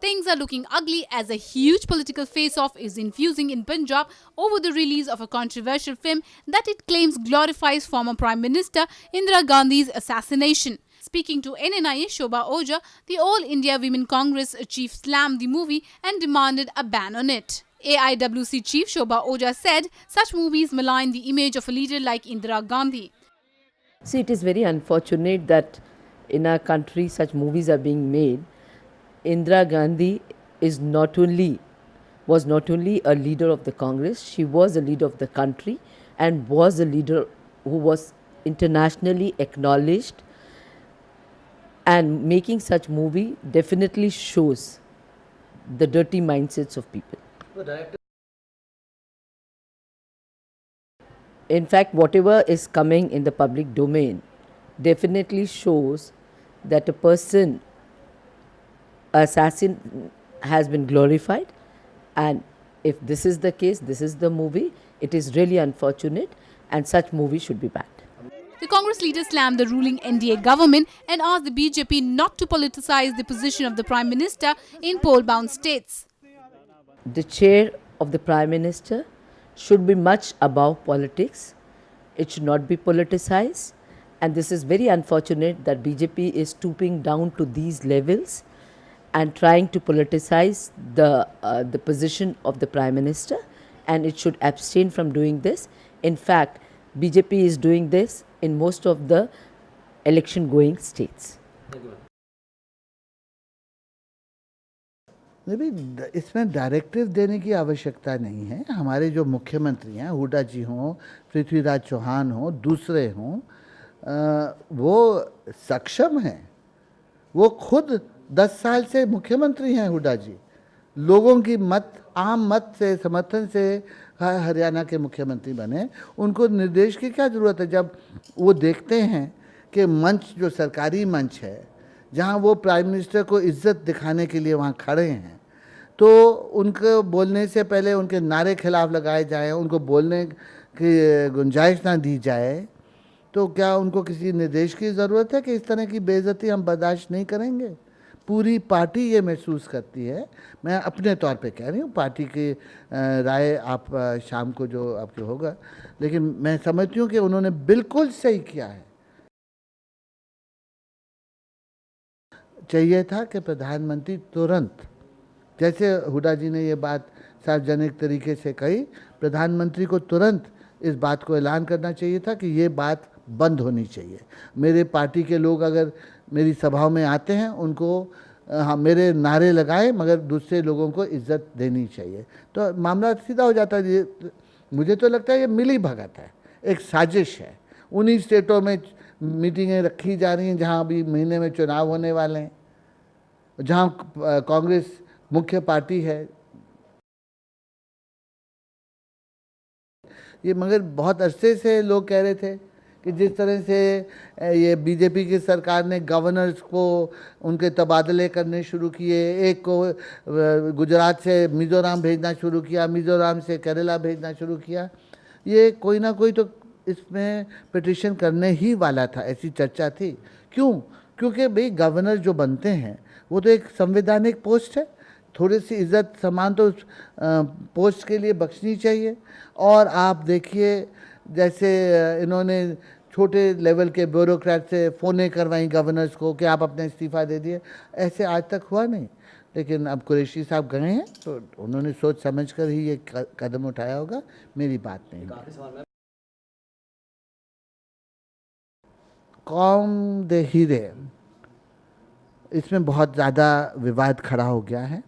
Things are looking ugly as a huge political face-off is infusing in Punjab over the release of a controversial film that it claims glorifies former Prime Minister Indira Gandhi's assassination. Speaking to NNIA, Shobha Oja, the All India Women Congress chief, slammed the movie and demanded a ban on it. AIWC chief Shobha Oja said such movies malign the image of a leader like Indira Gandhi. See, it is very unfortunate that in our country such movies are being made. Indira Gandhi was not only a leader of the Congress, she was a leader of the country and was a leader who was internationally acknowledged, and making such movie definitely shows the dirty mindsets of people. In fact, whatever is coming in the public domain definitely shows that a person, assassin, has been glorified, and if this is the case, this is the movie, it is really unfortunate and such movie should be banned. The Congress leader slammed the ruling NDA government and asked the BJP not to politicize the position of the Prime Minister in poll-bound states. The chair of the Prime Minister should be much above politics. It should not be politicized, and this is very unfortunate that BJP is stooping down to these levels and trying to politicize the position of the Prime Minister, and it should abstain from doing this. In fact, BJP is doing this in most of the election going states. नहीं, इसमें directive देने की आवश्यकता नहीं है। हमारे जो मुख्यमंत्री हैं, हुड्डा जी हों, पृथ्वीराज चौहान हों, दूसरे हों, वो सक्षम हैं। वो खुद 10 साल से मुख्यमंत्री हैं हुड्डा जी। लोगों की आम मत से, समर्थन से हरियाणा के मुख्यमंत्री बने। उनको निर्देश की क्या ज़रूरत है जब वो देखते हैं कि मंच जो सरकारी मंच है, जहाँ वो प्राइम मिनिस्टर को इज्जत दिखाने के लिए वहाँ खड़े हैं, तो उनको बोलने से पहले उनके नारे खिलाफ लगाए जाएं, उनको बोलने की गुंजाइश ना दी जाए, तो क्या उनको किसी निर्देश की ज़रूरत है कि इस तरह की बेइज्जती हम बर्दाश्त नहीं करेंगे? पूरी पार्टी ये महसूस करती है। मैं अपने तौर पे कह रही हूँ, पार्टी की राय आप शाम को जो आपके होगा, लेकिन मैं समझती हूँ कि उन्होंने बिल्कुल सही किया है। चाहिए था कि प्रधानमंत्री तुरंत, जैसे हुड्डा जी ने ये बात सार्वजनिक तरीके से कही, प्रधानमंत्री को तुरंत इस बात को ऐलान करना चाहिए था कि ये बात बंद होनी चाहिए। मेरे पार्टी के लोग अगर मेरी सभाओं में आते हैं, उनको हाँ मेरे नारे लगाए, मगर दूसरे लोगों को इज्जत देनी चाहिए, तो मामला सीधा हो जाता है। मुझे तो लगता है ये मिली भगत है, एक साजिश है। उन्हीं स्टेटों में मीटिंगें रखी जा रही हैं जहाँ अभी महीने में चुनाव होने वाले हैं, जहाँ कांग्रेस मुख्य पार्टी है। ये मगर बहुत अरसे से लोग कह रहे थे कि जिस तरह से ये बीजेपी की सरकार ने गवर्नर्स को उनके तबादले करने शुरू किए, एक को गुजरात से मिज़ोरम भेजना शुरू किया, मिज़ोरम से केरला भेजना शुरू किया, ये कोई ना कोई तो इसमें पिटिशन करने ही वाला था, ऐसी चर्चा थी। क्यों? क्योंकि भाई गवर्नर जो बनते हैं वो तो एक संवैधानिक पोस्ट है, थोड़ी सी इज्जत सम्मान तो उस पोस्ट के लिए बख्शनी चाहिए। और आप देखिए जैसे इन्होंने छोटे लेवल के ब्यूरोक्रेट से फ़ोनें करवाई गवर्नर्स को कि आप अपने इस्तीफ़ा दे दिए, ऐसे आज तक हुआ नहीं। लेकिन अब कुरैशी साहब गए हैं तो उन्होंने सोच समझ कर ही ये कदम उठाया होगा, मेरी बात नहीं। कौम दे हीरे, इसमें बहुत ज़्यादा विवाद खड़ा हो गया है।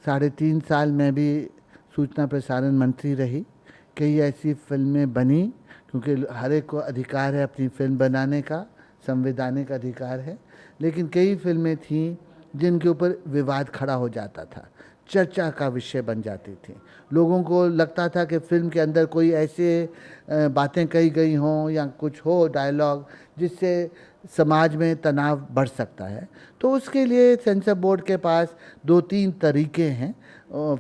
3.5 साल में भी सूचना प्रसारण मंत्री रही, कई ऐसी फिल्में बनी, क्योंकि हर एक को अधिकार है अपनी फिल्म बनाने का, संवैधानिक अधिकार है, लेकिन कई फिल्में थीं जिनके ऊपर विवाद खड़ा हो जाता था, चर्चा का विषय बन जाती थी। लोगों को लगता था कि फिल्म के अंदर कोई ऐसे बातें कही गई हों या कुछ हो डायलॉग जिससे समाज में तनाव बढ़ सकता है। तो उसके लिए सेंसर बोर्ड के पास 2-3 तरीके हैं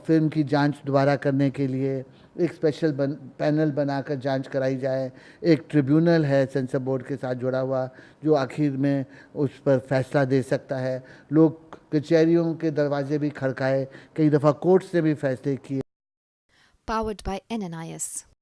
फिल्म की जांच दोबारा करने के लिए, एक स्पेशल पैनल बनाकर जांच कराई जाए। एक ट्रिब्यूनल है सेंसर बोर्ड के साथ जुड़ा हुआ जो आखिर में उस पर फैसला दे सकता है। लोग कचहरियों के दरवाजे भी खड़काए, कई दफ़ा कोर्ट से भी फैसले किए। Powered by NNIS.